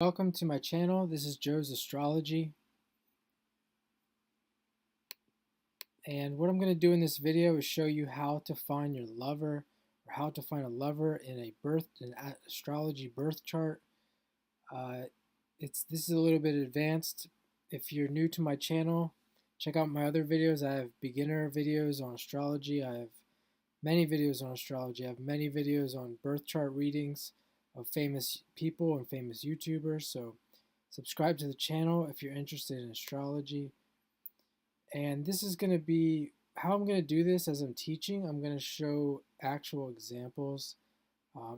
Welcome to my channel. This is Joe's Astrology. And what I'm going to do in this video is show you how to find your lover or how to find a lover in an astrology birth chart. This is a little bit advanced. If you're new to my channel, check out my other videos. I have beginner videos on astrology. I have many videos on astrology. I have many videos on birth chart readings of famous people and famous YouTubers. So subscribe to the channel if you're interested in astrology. And this is going to be how I'm going to do this as I'm teaching. I'm going to show actual examples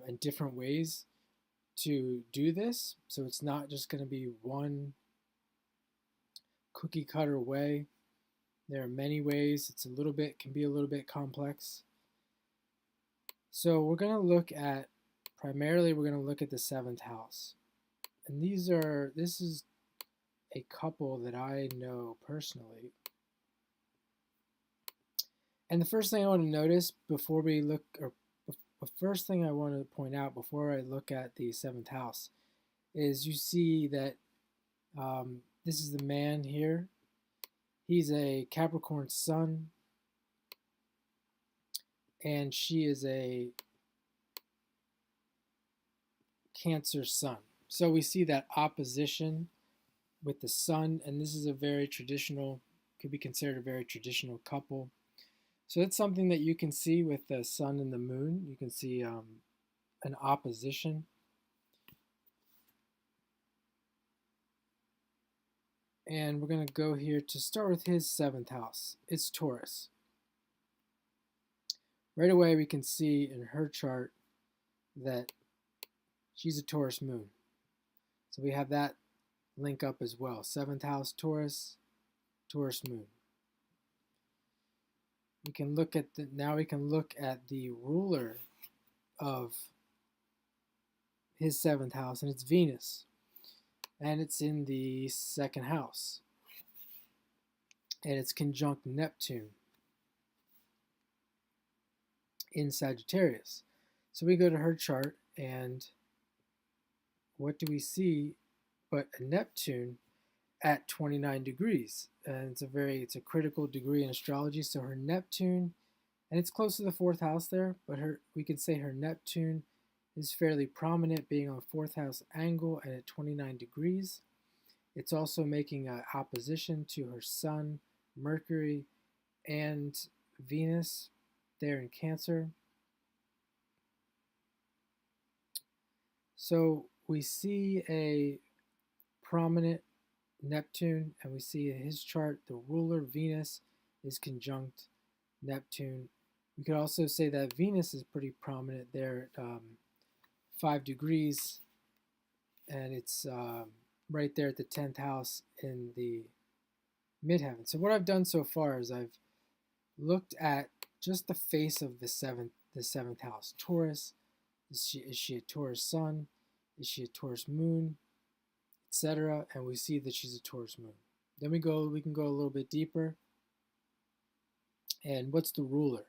and different ways to do this. So it's not just going to be one cookie cutter way. There are many ways. Can be a little bit complex. So we're going to look at, primarily we're going to look at the 7th house. And this is a couple that I know personally. And the first thing I want to notice before we look, or the first thing I want to point out before I look at the 7th house is you see that this is the man here. He's a Capricorn sun, and she is a Cancer sun. So we see that opposition with the sun, and this is a very traditional, could be considered a very traditional couple. So that's something that you can see with the sun and the moon. You can see an opposition. And we're going to go here to start with his 7th house. It's Taurus. Right away we can see in her chart that she's a Taurus moon. So we have that link up as well. 7th house Taurus, Taurus moon. We can look at now we can look at the ruler of his 7th house, and it's Venus. And it's in the 2nd house. And it's conjunct Neptune in Sagittarius. So we go to her chart, and what do we see but a Neptune at 29 degrees? And it's a critical degree in astrology. So her Neptune, and it's close to the 4th house there, but we could say her Neptune is fairly prominent, being on 4th house angle and at 29 degrees. It's also making an opposition to her Sun, Mercury, and Venus there in Cancer. So we see a prominent Neptune, and we see in his chart the ruler Venus is conjunct Neptune. We could also say that Venus is pretty prominent there at 5 degrees, and it's right there at the 10th house in the midheaven. So what I've done so far is I've looked at just the face of the seventh house. Taurus, is she a Taurus sun? Is she a Taurus moon? Etc. And we see that she's a Taurus moon. Then we can go a little bit deeper. And what's the ruler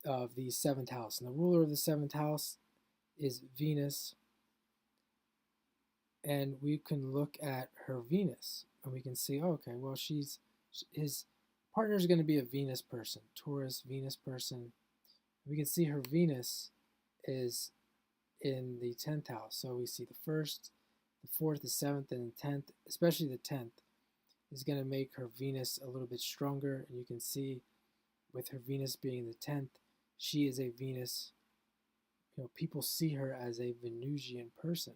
of the 7th house? And the ruler of the 7th house is Venus. And we can look at her Venus, and we can see, oh, okay, well, his partner is going to be a Venus person, Taurus Venus person. We can see her Venus is in the 10th house. So we see the 1st, the 4th, the 7th, and the 10th, especially the 10th, is going to make her Venus a little bit stronger. And you can see with her Venus being the 10th, she is a Venus. You know, people see her as a Venusian person.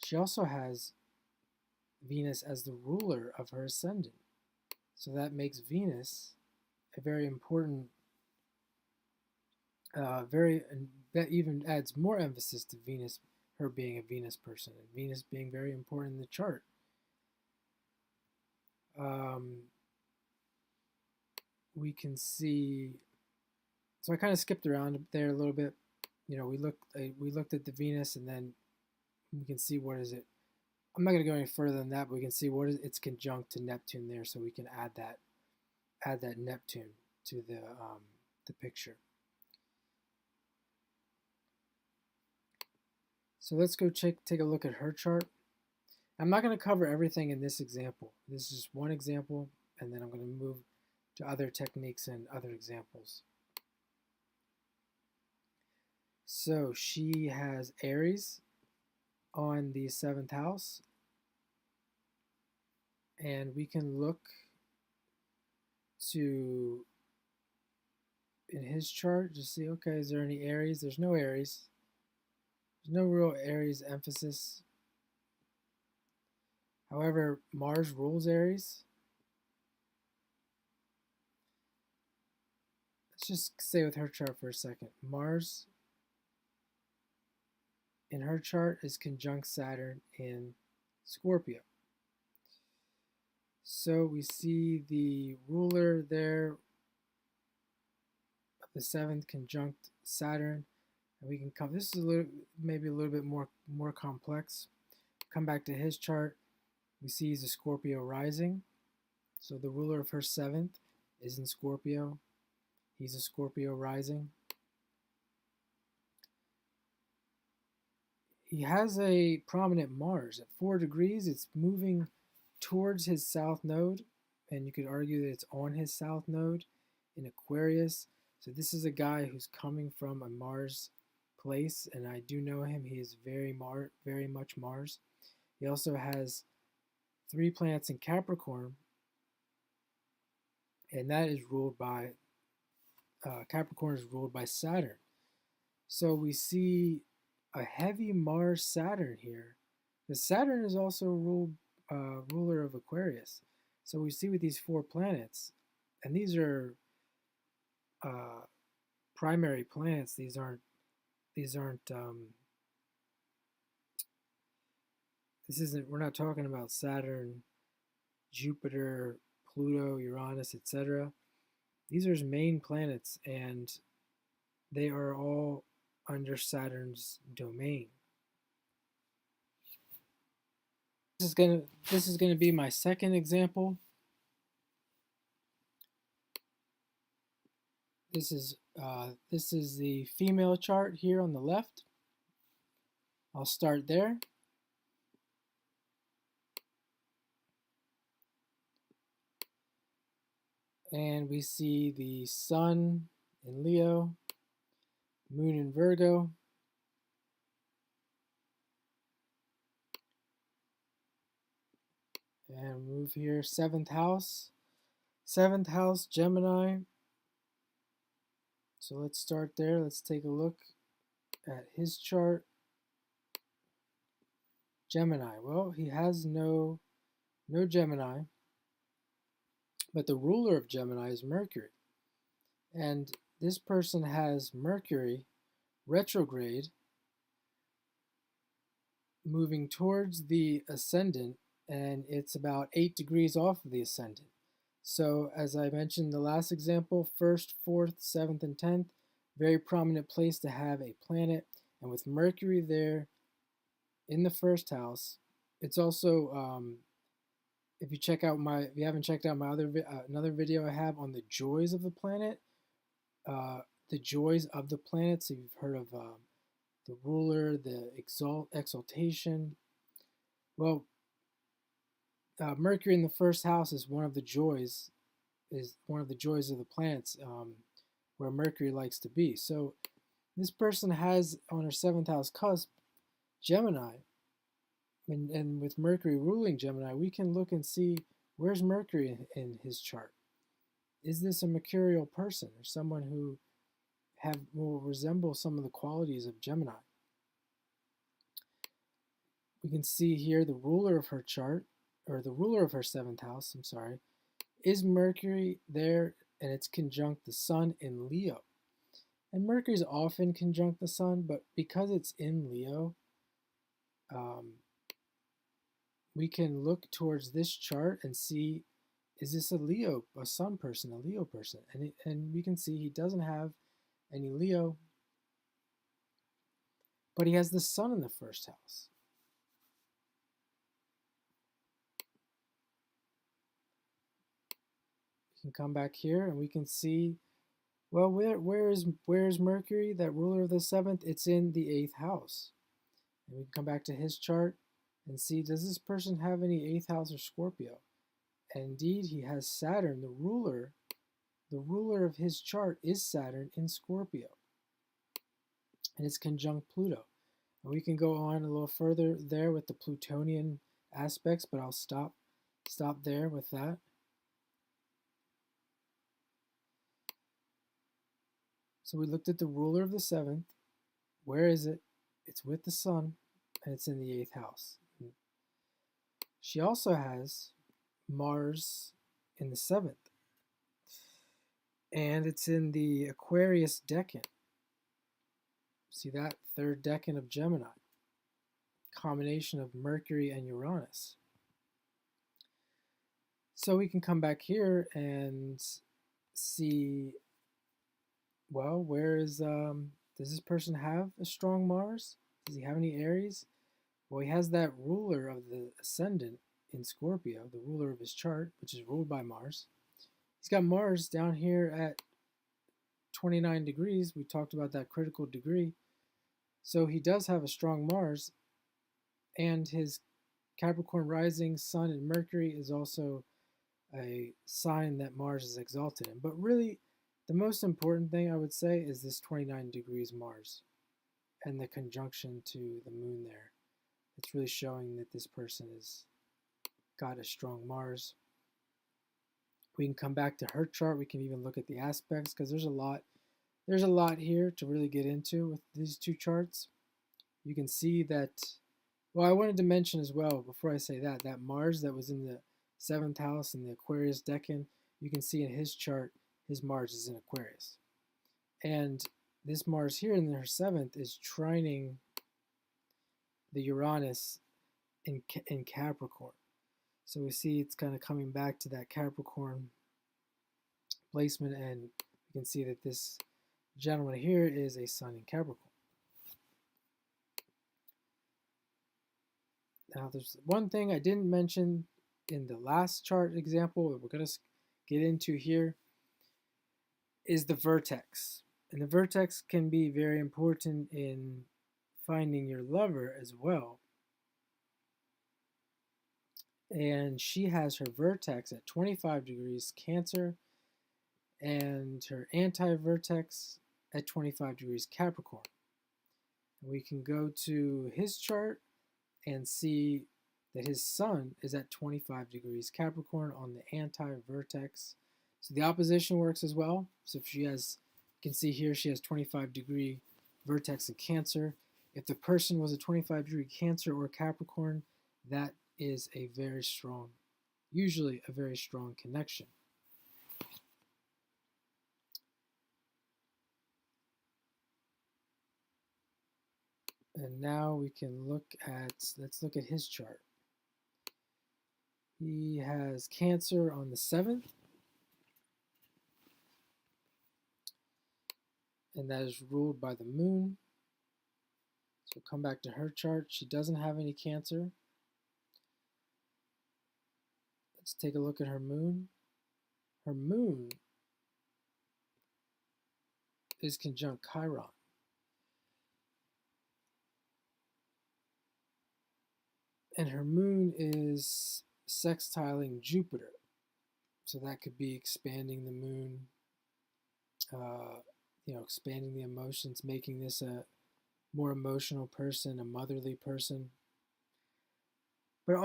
She also has Venus as the ruler of her ascendant. So that makes Venus a very important, that even adds more emphasis to Venus, her being a Venus person, and Venus being very important in the chart. We can see, so I kind of skipped around there a little bit. You know, we looked at the Venus, and then we can see what is it. I'm not going to go any further than that, but we can see what is it's conjunct to Neptune there, so we can add that Neptune to the picture. So let's go take a look at her chart. I'm not going to cover everything in this example. This is just one example, and then I'm going to move to other techniques and other examples. So she has Aries on the 7th house, and we can look to in his chart to see, okay, is there any Aries? There's no Aries. There's no real Aries emphasis. However, Mars rules Aries. Let's just stay with her chart for a second. Mars in her chart is conjunct Saturn in Scorpio. So we see the ruler there of the 7th conjunct Saturn. And we can come, this is maybe a little bit more complex. Come back to his chart. We see he's a Scorpio rising. So the ruler of her 7th is in Scorpio. He's a Scorpio rising. He has a prominent Mars at 4 degrees. It's moving towards his south node, and you could argue that it's on his south node in Aquarius. So this is a guy who's coming from a Mars place, and I do know him. He is very much Mars. He also has 3 planets in Capricorn, and that is ruled by Capricorn is ruled by Saturn. So we see a heavy Mars Saturn here. The Saturn is also ruler of Aquarius. So we see with these 4 planets, and these are primary planets. These aren't. This isn't. We're not talking about Saturn, Jupiter, Pluto, Uranus, etc. These are his main planets, and they are all under Saturn's domain. This is gonna be my second example. This is the female chart here on the left. I'll start there. And we see the Sun in Leo, Moon in Virgo, and move here, 7th house. 7th house, Gemini. So let's start there. Let's take a look at his chart. Gemini. Well, he has no Gemini, but the ruler of Gemini is Mercury. And this person has Mercury retrograde moving towards the ascendant, and it's about 8 degrees off of the ascendant. So as I mentioned in the last example, 1st, 4th, 7th, and 10th, very prominent place to have a planet. And with Mercury there in the 1st house, it's also, if you haven't checked out my another video I have on the joys of the planet, the joys of the planet. So you've heard of the ruler, the exaltation. Well, Mercury in the 1st house is one of the joys of the planets, where Mercury likes to be. So this person has on her 7th house cusp Gemini, and with Mercury ruling Gemini, we can look and see where's Mercury in his chart. Is this a mercurial person or someone who will resemble some of the qualities of Gemini? We can see here the ruler of her chart, or the ruler of her 7th house, I'm sorry, is Mercury there, and it's conjunct the Sun in Leo. And Mercury is often conjunct the Sun, but because it's in Leo, we can look towards this chart and see, is this a Sun person, a Leo person? And we can see he doesn't have any Leo, but he has the Sun in the 1st house. We can come back here and we can see, well, where is Mercury, that ruler of the 7th? It's in the 8th house. And we can come back to his chart and see, does this person have any 8th house or Scorpio? And indeed, he has Saturn, the ruler. The ruler of his chart is Saturn in Scorpio, and it's conjunct Pluto. And we can go on a little further there with the Plutonian aspects, but I'll stop there with that. So we looked at the ruler of the 7th. Where is it? It's with the sun, and it's in the 8th house. She also has Mars in the 7th, and it's in the Aquarius decan. See that? Third decan of Gemini. Combination of Mercury and Uranus. So we can come back here and see, well, where is, does this person have a strong Mars? Does he have any Aries? Well, he has that ruler of the ascendant in Scorpio, the ruler of his chart, which is ruled by Mars. He's got Mars down here at 29 degrees. We talked about that critical degree. So he does have a strong Mars, and his Capricorn rising, Sun, and Mercury is also a sign that Mars is exalted in. But really, the most important thing I would say is this 29 degrees Mars and the conjunction to the moon there. It's really showing that this person has got a strong Mars. We can come back to her chart. We can even look at the aspects because there's a lot here to really get into with these two charts. You can see that, well, I wanted to mention as well, before I say that, that Mars that was in the 7th house in the Aquarius decan, you can see in his chart, his Mars is in Aquarius. And this Mars here in her 7th is trining the Uranus in Capricorn. So we see it's kind of coming back to that Capricorn placement, and you can see that this gentleman here is a Sun in Capricorn. Now there's one thing I didn't mention in the last chart example that we're going to get into here is the vertex. And the vertex can be very important in finding your lover as well. And she has her vertex at 25 degrees Cancer and her anti-vertex at 25 degrees Capricorn. We can go to his chart and see that his sun is at 25 degrees Capricorn on the anti-vertex. So the opposition works as well. So if she has, you can see here she has 25 degree vertex in Cancer. If the person was a 25 degree Cancer or Capricorn, that is a very strong, usually a very strong connection. And now we can look at, let's look at his chart. He has Cancer on the 7th. And that is ruled by the moon. So come back to her chart. She doesn't have any Cancer. Let's take a look at her moon. Her moon is conjunct Chiron. And her moon is sextiling Jupiter. So that could be expanding the moon, expanding the emotions, making this a more emotional person, a motherly person. But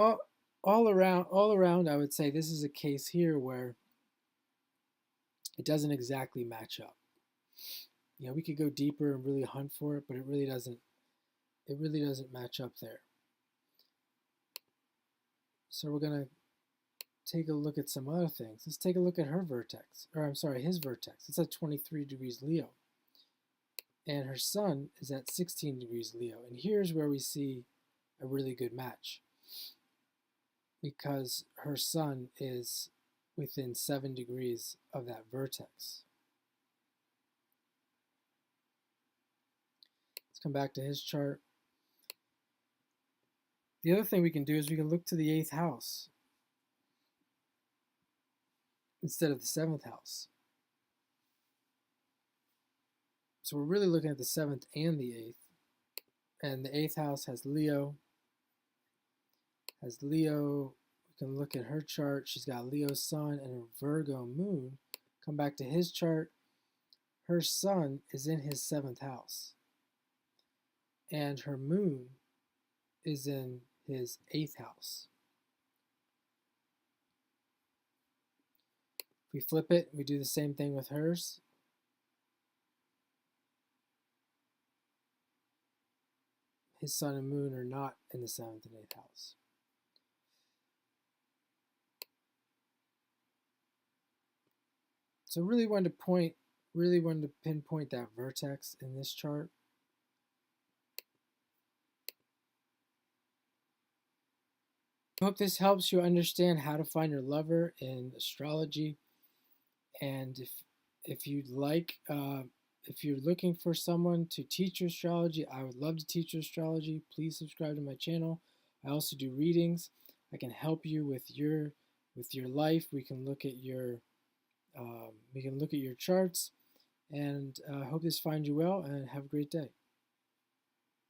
all around, I would say this is a case here where it doesn't exactly match up. We could go deeper and really hunt for it, but it really doesn't match up there. So we're going to take a look at some other things. Let's take a look at her vertex, or I'm sorry, his vertex. It's at 23 degrees Leo. And her sun is at 16 degrees Leo. And here's where we see a really good match, because her sun is within 7 degrees of that vertex. Let's come back to his chart. The other thing we can do is we can look to the 8th house instead of the 7th house. So we're really looking at the 7th and the 8th. And the 8th house has Leo. has Leo. We can look at her chart. She's got Leo sun and a Virgo moon. Come back to his chart. Her sun is in his 7th house, and her moon is in his 8th house. If we flip it, we do the same thing with hers. His sun and moon are not in the 7th and 8th house. So really wanted to pinpoint that vertex in this chart. I hope this helps you understand how to find your lover in astrology. And if you'd like, if you're looking for someone to teach you astrology, I would love to teach you astrology. Please subscribe to my channel. I also do readings. I can help you with your life. We can look at your charts. And I hope this finds you well, and have a great day.